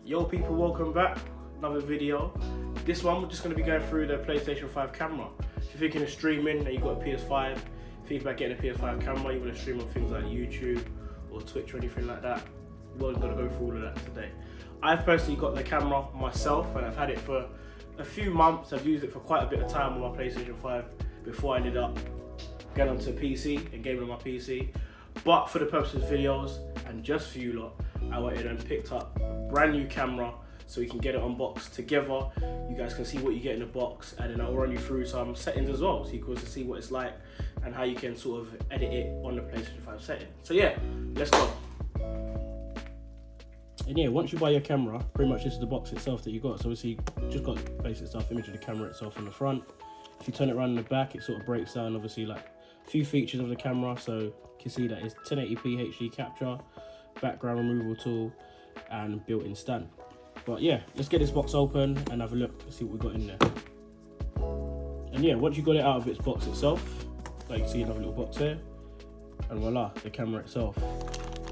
Yo people, welcome back. Another video. This one we're just going to be going through the PlayStation 5 camera. If you're thinking of streaming and you've got a PS5, think about getting a PS5 camera, you want to stream on things like YouTube or Twitch or anything like that, we're going to go through all of that today. I've personally got the camera myself and I've had it for a few months. I've used it for quite a bit of time on my PlayStation 5 before I ended up getting onto PC and gaming on my PC. But for the purposes of videos and just for you lot, I went in and picked up a brand new camera so we can get it unboxed together. You guys can see what you get in the box, and then I'll run you through some settings as well so you can see what it's like and how you can sort of edit it on the PlayStation 5 setting. So yeah, let's go. And yeah, once you buy your camera, pretty much this is the box itself that you got. So obviously you just got basic stuff, image of the camera itself on the front. If you turn it around in the back, it sort of breaks down obviously like a few features of the camera. So you can see that it's 1080p HD capture, background removal tool, and built-in stand. But yeah, let's get this box open and have a look, see what we've got in there. And yeah, once you got it out of its box itself, like you can see another little box here, and voila, the camera itself.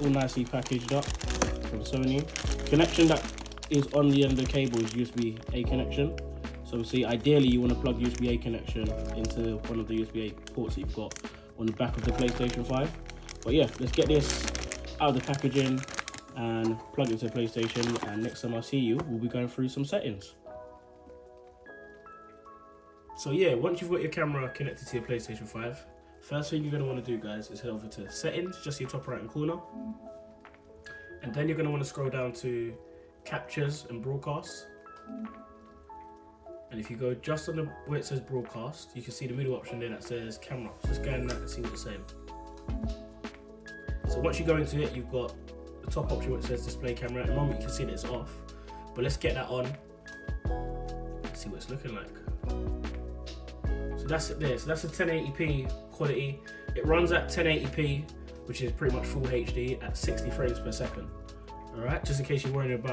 All nicely packaged up from Sony. Connection that is on the end of the cable is USB-A connection. So obviously, ideally you want to plug USB-A connection into one of the USB-A ports that you've got on the back of the PlayStation 5. But yeah, let's get this out of the packaging and plug it into the PlayStation, and next time I see you, we'll be going through some settings. So yeah, once you've got your camera connected to your PlayStation 5, first thing you're going to want to do, guys, is head over to settings, just your top right hand corner. And then you're going to want to scroll down to captures and broadcasts. And if you go just on the where it says broadcast, you can see the middle option there that says camera. So just go in that and see what it's saying. So once you go into it, you've got the top option where it says display camera. At the moment you can see that it's off, but let's get that on. Let's see what it's looking like. So that's it there. So that's a 1080p quality. It runs at 1080p, which is pretty much full HD at 60 frames per second. All right, just in case you're wondering,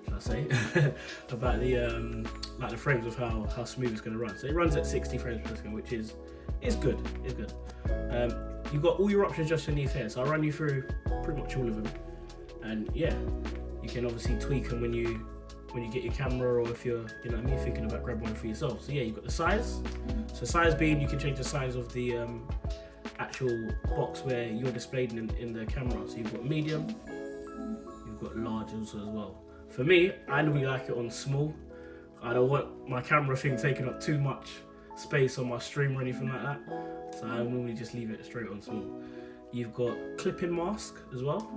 should I say, about the like the frames of how smooth it's going to run. So it runs at 60 frames per second, which is good. It's good. You've got all your options just underneath here, so I'll run you through pretty much all of them. And yeah, you can obviously tweak them when you get your camera, or if you're, you know what I mean, thinking about grabbing one for yourself. So yeah, you've got the size. So size being, you can change the size of the actual box where you're displayed in the camera. So you've got medium, you've got large also as well. For me, I normally like it on small. I don't want my camera thing taking up too much space on my stream or anything like that. So I normally just leave it straight on small. You've got clip-in mask as well.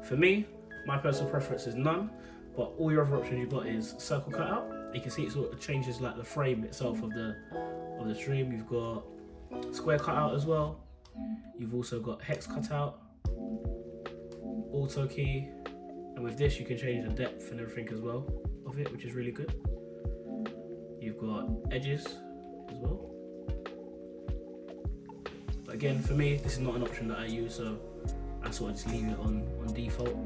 For me, my personal preference is none, but all your other options you've got is circle cutout. You can see it sort of changes like the frame itself of the stream. You've got square cutout as well. You've also got hex cutout, auto key, and with this you can change the depth and everything as well of it, which is really good. You've got edges as well. But again, for me, this is not an option that I use, so I sort of just leave it on default.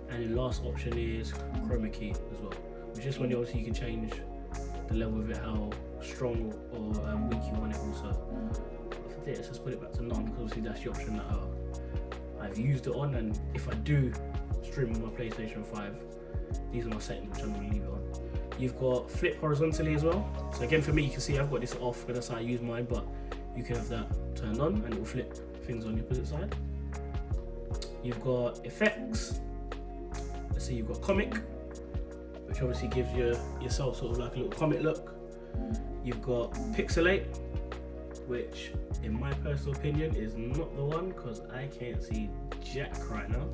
And the last option is chroma key as well, which is when obviously you can change the level of it, how strong or weak you want it also. But for this, let's put it back to none, because obviously that's the option that I've used it on, and if I do stream on my PlayStation 5, these are my settings which I'm going to leave it on. You've got flip horizontally as well. So again, for me, you can see I've got this off because that's how I use mine, but you can have that turned on and it will flip things on the opposite side. You've got effects. Let's see, you've got comic, which obviously gives yourself sort of like a little comic look. You've got pixelate, which in my personal opinion is not the one because I can't see jack right now.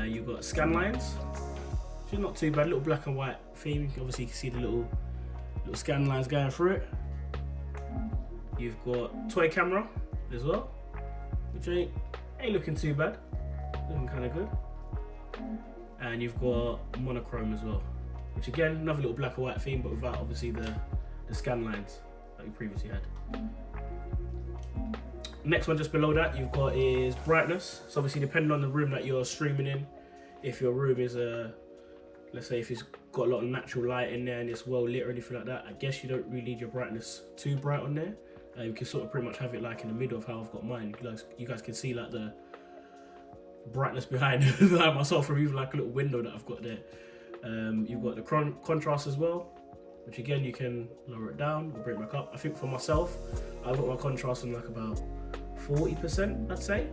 You've got scan lines, which is not too bad, little black and white theme. Obviously you can see the little scan lines going through it. You've got toy camera as well, which ain't looking too bad, looking kind of good. And you've got monochrome as well, which again, another little black and white theme, but without obviously the scan lines that you previously had. Next one just below that you've got is brightness. So obviously depending on the room that you're streaming in, if your room is let's say if it's got a lot of natural light in there and it's well lit or anything like that, I guess you don't really need your brightness too bright on there. You can sort of pretty much have it like in the middle of how I've got mine. You guys can see like the brightness behind myself from even like a little window that I've got there. You've got the contrast as well, which again you can lower it down or bring it back up. I think for myself, I've got my contrast on like about 40%, I'd say.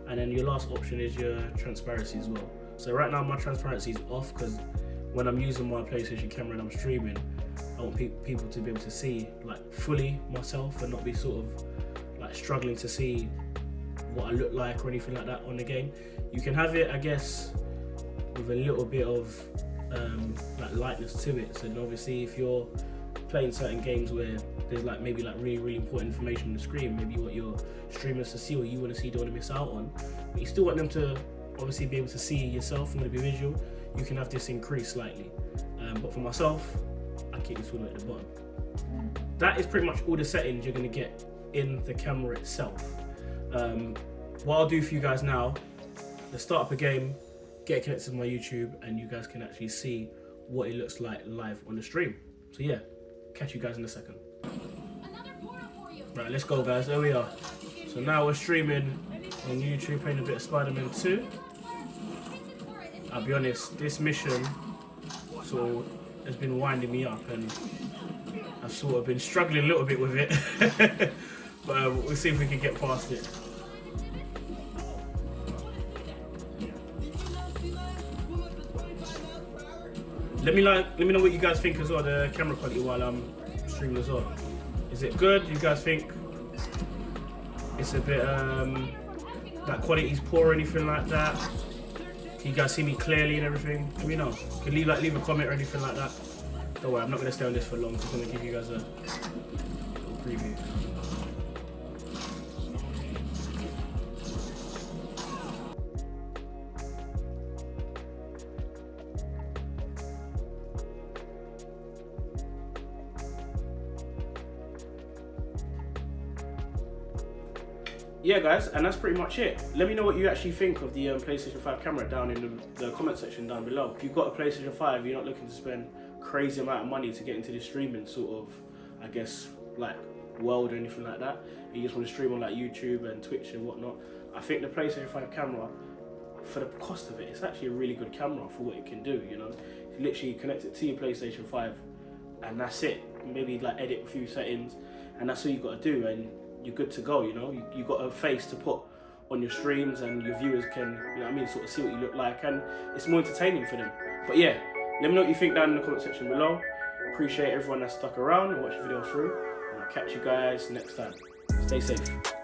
And then your last option is your transparency as well. So right now my transparency is off because when I'm using my PlayStation camera and I'm streaming, I want people to be able to see like fully myself and not be sort of like struggling to see what I look like or anything like that on the game. You can have it, I guess, with a little bit of like lightness to it. So then obviously if you're playing certain games where there's like maybe like really important information on the screen, maybe you want your streamers to see or you want to see, don't want to miss out on, but you still want them to obviously be able to see yourself and to be visual, you can have this increase slightly. But for myself, I keep this one at the bottom. That is pretty much all the settings you're going to get in the camera itself. What I'll do for you guys now, let's start up a game, get connected to my YouTube, and you guys can actually see what it looks like live on the stream. So yeah, catch you guys in a second. Right, let's go guys, there we are. So now we're streaming on YouTube, playing a bit of Spider-Man 2. I'll be honest, this mission sort of has been winding me up and I've sort of been struggling a little bit with it. But we'll see if we can get past it. Let me know what you guys think as well, the camera quality while I'm streaming as well. Is it good? You guys think it's a bit that quality's poor or anything like that? Can you guys see me clearly and everything? Let me know. You can leave a comment or anything like that. Don't worry, I'm not gonna stay on this for long. I'm just gonna give you guys a little preview. Yeah guys, and that's pretty much it. Let me know what you actually think of the PlayStation 5 camera down in the comment section down below. If you've got a PlayStation 5, you're not looking to spend crazy amount of money to get into the streaming sort of, I guess, like world or anything like that, you just want to stream on like YouTube and Twitch and whatnot, I think the PlayStation 5 camera, for the cost of it, it's actually a really good camera for what it can do, you know. You literally connect it to your PlayStation 5 and that's it. Maybe like edit a few settings and that's all you got to do and you're good to go, you know. You got a face to put on your streams and your viewers can, you know what I mean, sort of see what you look like and it's more entertaining for them. But yeah, let me know what you think down in the comment section below. Appreciate everyone that stuck around and watched the video through, and I'll catch you guys next time. Stay safe.